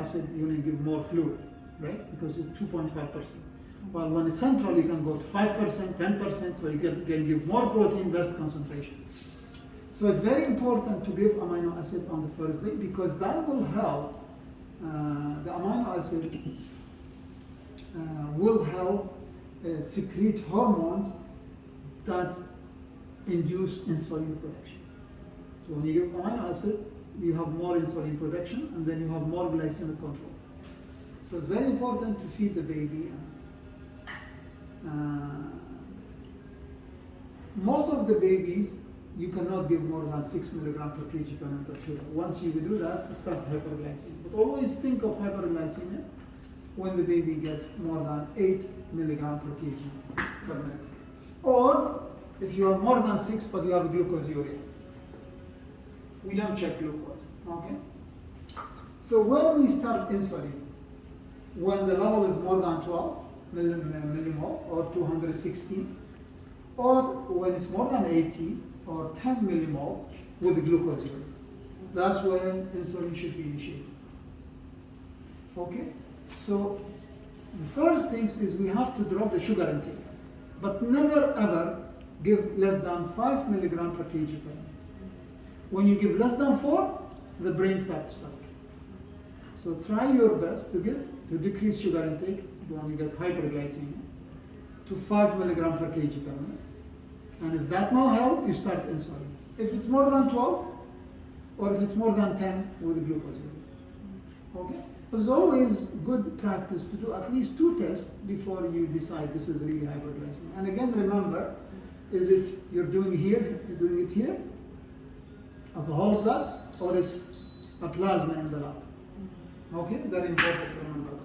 acid, you need to give more fluid, right? Because it's 2.5%. Well, when it's central, you can go to 5%, 10%, so you can give more protein, less concentration. So it's very important to give amino acid on the first day because that will help, the amino acid will help secrete hormones that induce insulin production. So when you give amino acid, you have more insulin production and then you have more glycemic control. So it's very important to feed the baby. Most of the babies, you cannot give more than 6 milligrams per kg per minute of sugar. Once you do that, you start hyperglycemia. But always think of hyperglycemia when the baby gets more than 8 milligrams per kg per minute. Or if you have more than 6 but you have glucosuria. We don't check glucose, okay? So when we start insulin, when the level is more than 12 millimole or 216, or when it's more than 80 or 10 millimole with the glucosuria. That's when insulin should be initiated. Okay? So the first things is we have to drop the sugar intake, but never ever give less than 5 milligrams per kg per minute. When you give less than 4, the brain starts to stop. So try your best to decrease sugar intake when you get hyperglycemia to 5 milligrams per kg per minute. And if that will help, you start insulin. If it's more than 12, or if it's more than 10 with glucose. Okay? But it's always good practice to do at least 2 tests before you decide this is really hyperglycemia. And again, remember, is it you're doing it here, as a whole blood, or it's a plasma in the lab? Okay? Very important to remember that.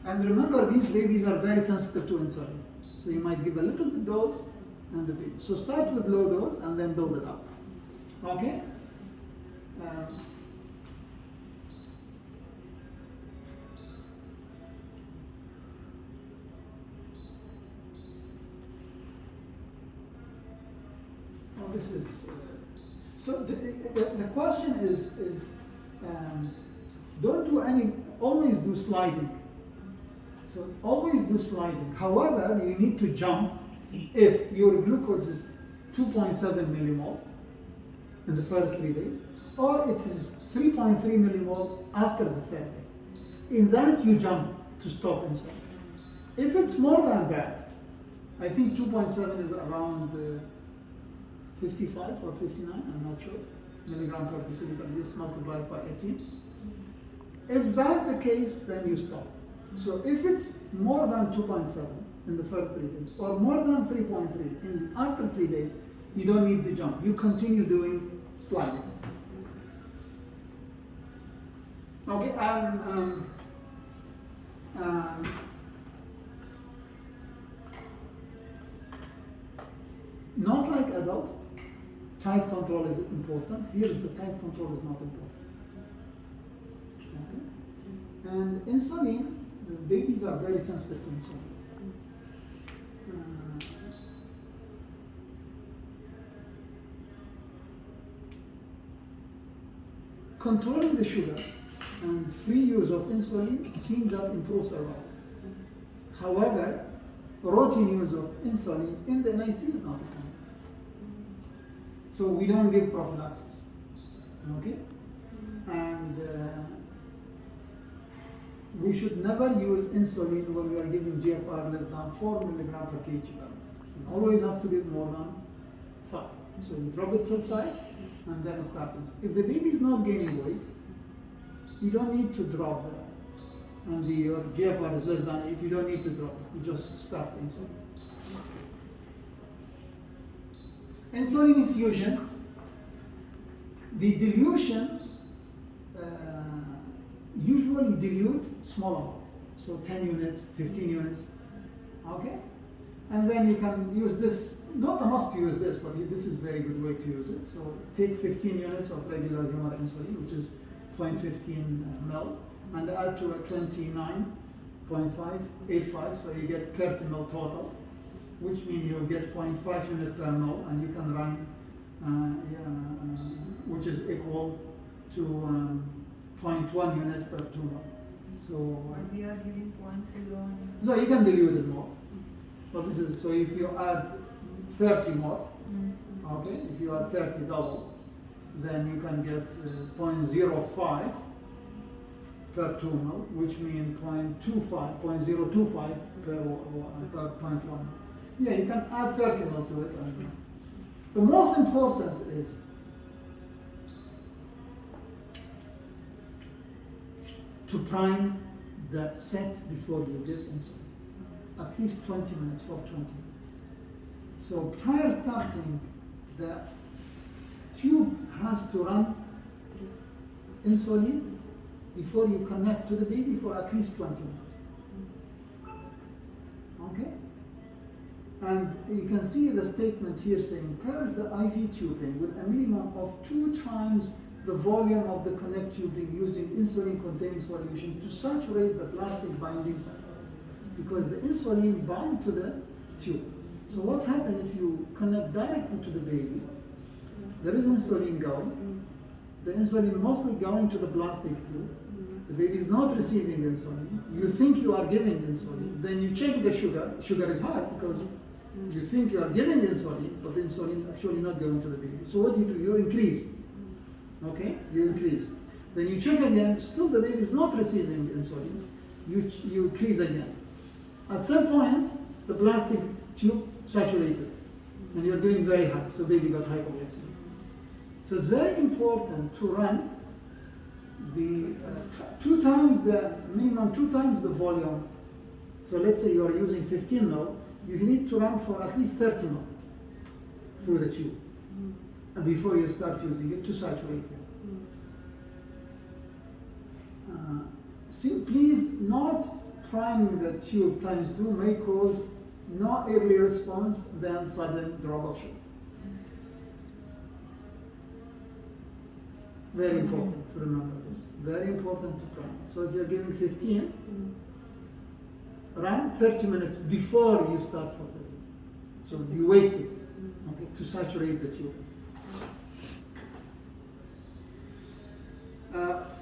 And remember, these babies are very sensitive to insulin. So you might give a little bit dose and the baby. So start with low dose and then build it up. Okay? This is so. The question is don't do any. Always do sliding. So always do sliding. However, you need to jump if your glucose is 2.7 millimole in the first 3 days, or it is 3.3 millimole after the third day. In that, you jump to stop insulin. If it's more than that, I think 2.7 is around 55 or 59, I'm not sure, milligram per deciliter, just multiplied by 18. If that's the case, then you stop. So if it's more than 2.7 in the first 3 days, or more than 3.3 after 3 days, you don't need the jump. You continue doing sliding. Okay, not like adult, tight control is important. Here's the tight control is not important. Okay? And insulin, the babies are very sensitive to insulin. Controlling the sugar and free use of insulin seems that improves a lot. However, routine use of insulin in the NIC is not a common. So we don't give prophylaxis. Okay? And we should never use insulin when we are giving GFR less than 4 milligrams per kg. You always have to give more than 5. So you drop it till 5 and then start insulin. If the baby is not gaining weight, you don't need to drop it. And your GFR is less than 8, you don't need to drop it. You just start insulin. Insulin infusion, the dilution usually dilute small amount, so 10 units, 15 units, okay? And then you can use this, not a must to use this, but this is a very good way to use it. So take 15 units of regular human insulin, which is 0.15 ml, and add to a 29.585, so you get 30 ml total, which means you'll get 0.5 unit per ml, and you can run which is equal to 0.1 unit per 2 mol. So, But we are giving 0.0. so you can dilute it more. But this is, so if you add 30 more, okay, if you add 30 double, then you can get 0.05 per 2 mol, which means 0.025 per 0.1. Yeah, you can add 30 mol to it. The most important is to prime the set before you give insulin. At least 20 minutes for 20 minutes. So prior starting, the tube has to run insulin before you connect to the baby for at least 20 minutes. Okay? And you can see the statement here saying, pair the IV tubing with a minimum of 2 times the volume of the connect tubing using insulin-containing solution to saturate the plastic binding site. Because the insulin bound to the tube. So what happens if you connect directly to the baby? There is insulin going. The insulin mostly going to the plastic tube. The baby is not receiving insulin. You think you are giving insulin. Then you check the sugar. Sugar is high because you think you are giving insulin, but the insulin actually not going to the baby. So what you do? You increase. Okay? You increase. Then you check again. Still the baby is not receiving insulin. You increase again. At some point, the plastic tube saturated, and you're doing very high, so baby got hypoglycemia. So it's very important to run the 2 times the minimum, 2 times the volume. So let's say you are using 15 ml, you need to run for at least 30 ml through the tube, and before you start using it to saturate it. Please not priming the tube times 2 may cause no early response than sudden drop of sugar. Very important to remember this. Very important to prime. So if you're giving 15, run 30 minutes before you start for the baby. So you waste it, okay, to saturate the tube.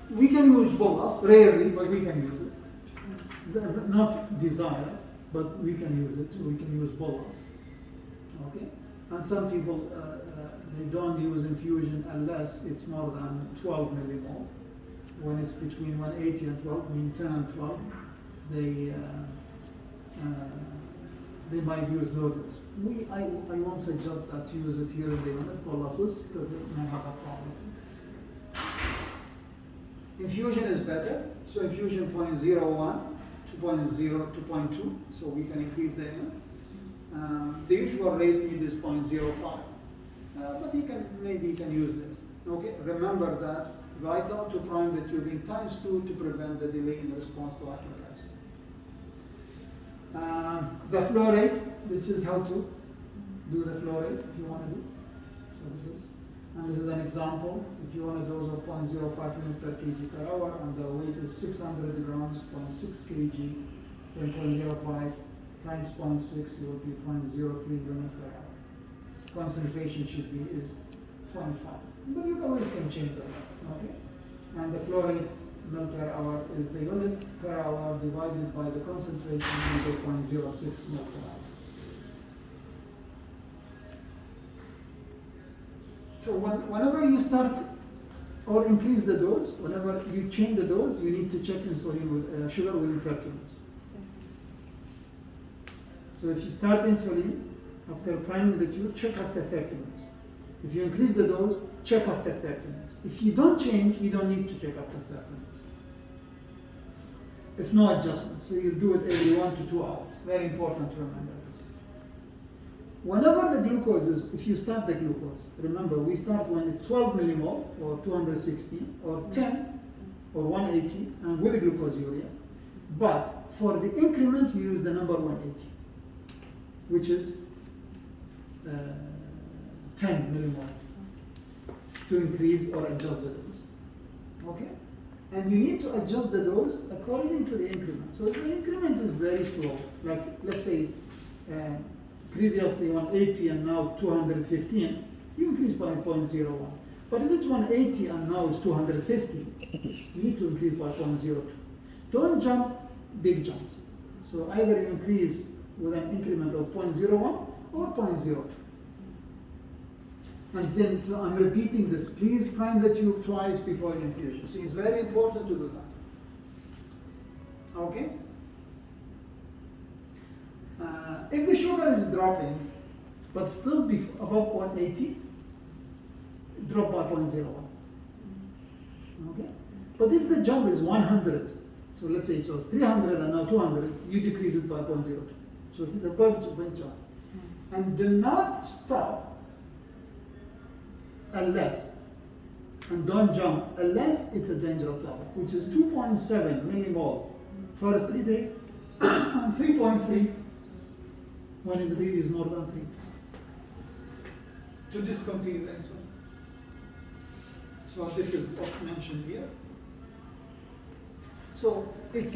We can use bolus, rarely, but we can use it. Not desire, but we can use it. So we can use bolus. Okay, and some people they don't use infusion unless it's more than 12 millimole. When it's between 180 and 12, between 10 and 12, they might use low dose. I won't suggest that to use it here in the unit boluses because it may have a problem. Infusion is better, so infusion 0.01 to 0.0 to 0.2, so we can increase the unit. The usual rate need is 0.05, but maybe you can use this. Okay, remember that vital to prime the tubing times 2 to prevent the delay in response to hyperglycemia. The flow rate, this is how to do the flow rate if you want to do. So this is an example. If you want a dose of 0.05 unit per kg per hour and the weight is 600 grams, 0.6 kg, then 0.05 times 0.6, it will be 0.03 unit per hour. Concentration should be is 25. But you always can change that, okay? And the flow rate ml per hour is the unit per hour divided by the concentration into 0.06 ml per hour. So whenever you start or increase the dose, whenever you change the dose, you need to check insulin with sugar within 30 minutes. So if you start insulin after priming the tube, check after 30 minutes. If you increase the dose, check after 30 minutes. If you don't change, you don't need to check after 30 minutes. If no adjustment, so you do it every 1 to 2 hours. Very important to remember this. Whenever the glucose is, if you start the glucose, remember we start when it's 12 millimole or 260 or 10 or 180 and with the glucosuria. But for the increment, you use the number 180, which is 10 millimole to increase or adjust the dose. Okay? And you need to adjust the dose according to the increment. So if the increment is very slow, like let's say previously 180 and now 215, you increase by 0.01. But if it's 180 and now it's 250, you need to increase by 0.02. Don't jump big jumps. So either you increase with an increment of 0.01 or 0.02. And then, so I'm repeating this, please prime the tube twice before infusion. So it's very important to do that. Okay? If the sugar is dropping, but still above 180, drop by 0.01. Okay? But if the jump is 100, so let's say it was 300 and now 200, you decrease it by 0.02. So it's a big jump. And do not stop unless, and don't jump unless it's a dangerous level, which is 2.7 millimole first 3 days, and 3.3 when the baby is more than 3. To discontinue the insulin. So this is what mentioned here. So it's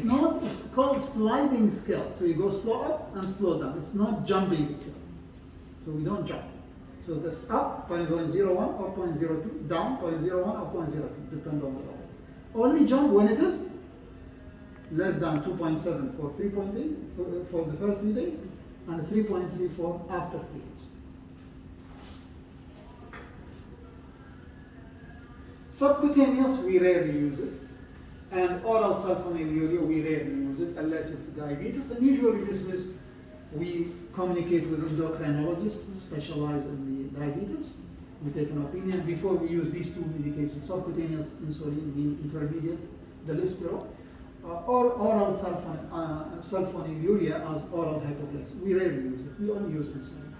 called sliding scale. So you go slow up and slow down. It's not jumping scale. So we don't jump. So that's up 0.01 or 0.02, down 0.01 or 0.02, depend on the level. Only jump when it is less than 2.7 for 3.8 for the first 3 days, and 3.34 after 3 days. Subcutaneous, we rarely use it. And oral sulfonylurea, we rarely use it unless it's diabetes. And usually we communicate with endocrinologists specialized in the diabetes. We take an opinion before we use these two medications, subcutaneous insulin, the intermediate, the Lispro, or oral sulfonylurea as oral hypoglycemia. We rarely use it. We only use insulin.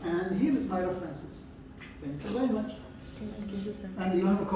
And here is my references. Thank you very much. Thank you, sir. And you have a copy.